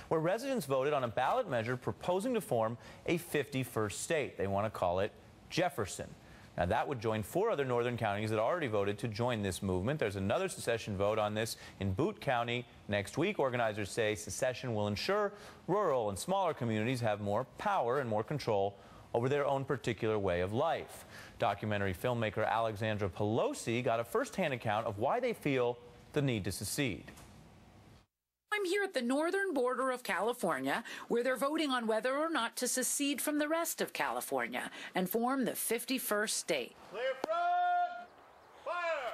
where residents voted on a ballot measure proposing to form a 51st state. They want to call it Jefferson. Now, that would join 4 other northern counties that already voted to join this movement. There's another secession vote on this in Boot County next week. Organizers say secession will ensure rural and smaller communities have more power and more control over their own particular way of life. Documentary filmmaker Alexandra Pelosi got a first-hand account of why they feel the need to secede. I'm here at the northern border of California, where they're voting on whether or not to secede from the rest of California and form the 51st state. Clear front! Fire!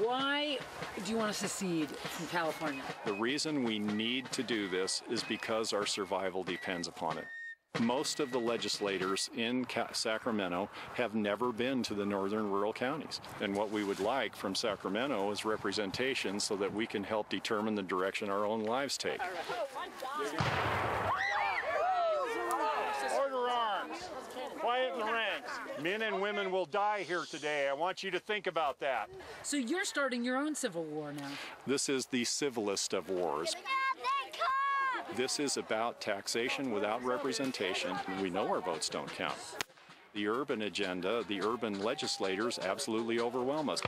Why do you want to secede from California? The reason we need to do this is because our survival depends upon it. Most of the legislators in Sacramento have never been to the northern rural counties. And what we would like from Sacramento is representation so that we can help determine the direction our own lives take. Order arms. Quiet in the ranks. Men and women will die here today. I want you to think about that. So you're starting your own civil war now. This is the civilest of wars. This is about taxation without representation, and we know our votes don't count. The urban agenda, the urban legislators absolutely overwhelm us.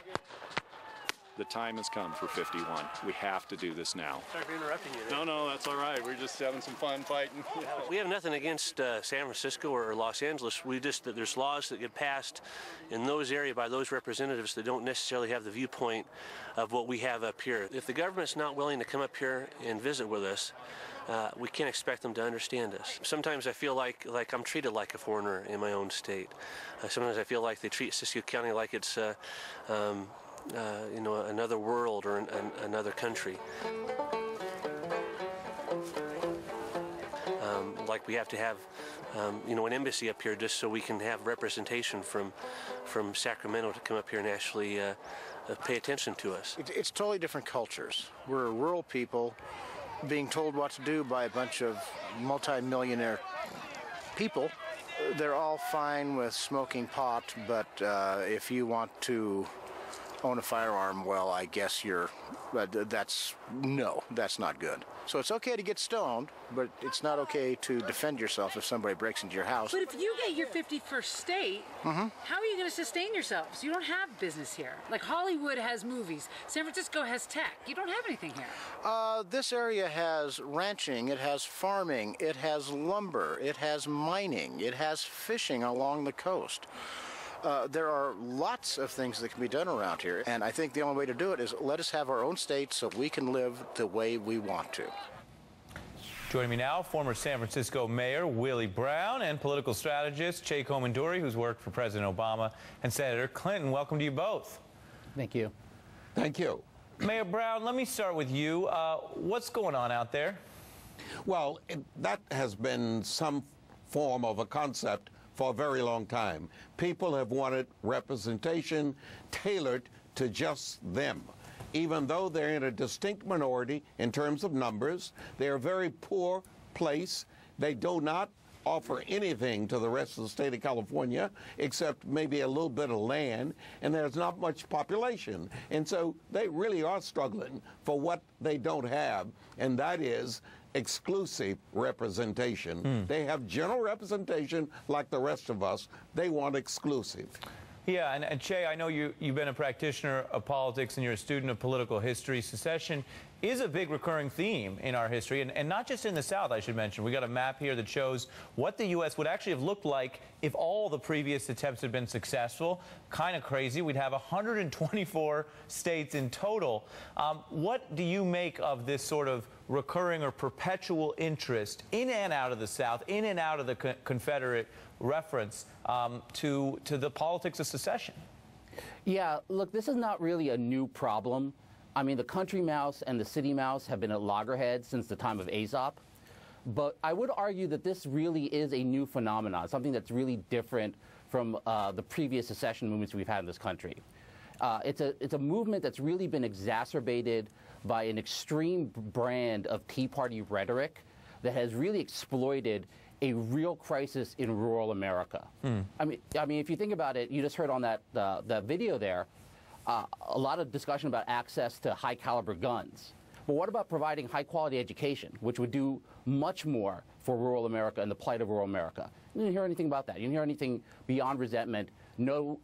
The time has come for 51. We have to do this now. Sorry for interrupting you. No, that's all right. We're just having some fun fighting. We have nothing against San Francisco or Los Angeles. We just that there's laws that get passed in those areas by those representatives that don't necessarily have the viewpoint of what we have up here. If the government's not willing to come up here and visit with us, we can't expect them to understand us. Sometimes I feel like I'm treated like a foreigner in my own state. Sometimes I feel like they treat Siskiyou County like it's you know, another world or another country. Like we have to have, you know, an embassy up here just so we can have representation from Sacramento to come up here and actually pay attention to us. It's totally different cultures. We're rural people being told what to do by a bunch of multi-millionaire people. They're all fine with smoking pot, but if you want to own a firearm, well, I guess that's not good. So it's okay to get stoned, but it's not okay to defend yourself if somebody breaks into your house. But if you get your 51st state, how are you going to sustain yourselves? You don't have business here. Like Hollywood has movies. San Francisco has tech. You don't have anything here. This area has ranching, it has farming, it has lumber, it has mining, it has fishing along the coast. There are lots of things that can be done around here, and I think the only way to do it is let us have our own state so we can live the way we want to. Joining me now, former San Francisco Mayor Willie Brown and political strategist Che Komanduri, who's worked for President Obama and Senator Clinton. Welcome to you both. Thank you. Thank you. Mayor Brown, let me start with you. What's going on out there? Well, that has been some form of a concept for a very long time. People have wanted representation tailored to just them. Even though they're in a distinct minority in terms of numbers, they're a very poor place. They do not offer anything to the rest of the state of California except maybe a little bit of land, and there's not much population. And so they really are struggling for what they don't have, and that is exclusive representation. They have general representation like the rest of us. They want exclusive. Yeah, and Che, I know you've been a practitioner of politics and you're a student of political history. Secession is a big recurring theme in our history, and not just in the South, I should mention. We got a map here that shows what the U.S. would actually have looked like if all the previous attempts had been successful. Kind of crazy. We'd have 124 states in total. What do you make of this sort of recurring or perpetual interest in and out of the South, in and out of the Confederate reference to the politics of secession? Yeah, look, this is not really a new problem. I mean, the country mouse and the city mouse have been at loggerheads since the time of Aesop. But I would argue that this really is a new phenomenon, something that's really different from the previous secession movements we've had in this country. It's a movement that's really been exacerbated by an extreme brand of Tea Party rhetoric that has really exploited a real crisis in rural America. I mean, if you think about it, you just heard on that video there, a lot of discussion about access to high caliber guns. But what about providing high quality education, which would do much more for rural America and the plight of rural America? You didn't hear anything about that. You didn't hear anything beyond resentment, no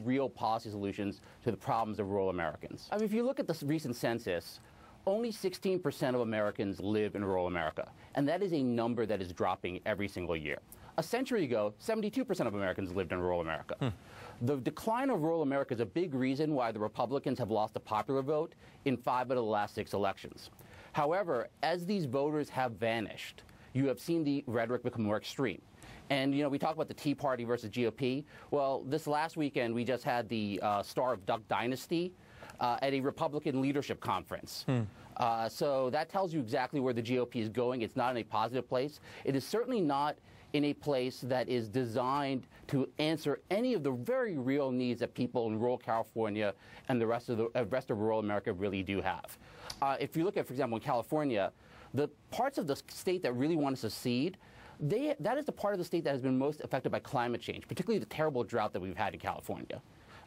real policy solutions to the problems of rural Americans. I mean, if you look at the recent census, only 16% of Americans live in rural America, and that is a number that is dropping every single year. A century ago, 72% of Americans lived in rural America. The decline of rural America is a big reason why the Republicans have lost the popular vote in 5 of the last 6 elections. However, as these voters have vanished, you have seen the rhetoric become more extreme. And, you know, we talk about the Tea Party versus GOP. Well, this last weekend, we just had the Star of Duck Dynasty at a Republican leadership conference. So that tells you exactly where the GOP is going. It's not in a positive place. It is certainly not in a place that is designed to answer any of the very real needs that people in rural California and the rest of rural America really do have. If you look at, for example, in California, the parts of the state that really want to secede, that is the part of the state that has been most affected by climate change, particularly the terrible drought that we've had in California.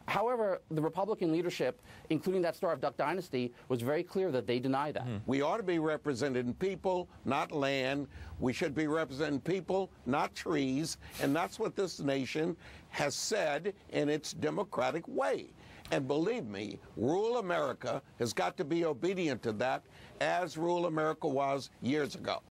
However, the Republican leadership, including that Star of Duck Dynasty, was very clear that they deny that. We ought to be representing people, not land. We should be representing people, not trees. And that's what this nation has said in its democratic way. And believe me, rural America has got to be obedient to that, as rural America was years ago.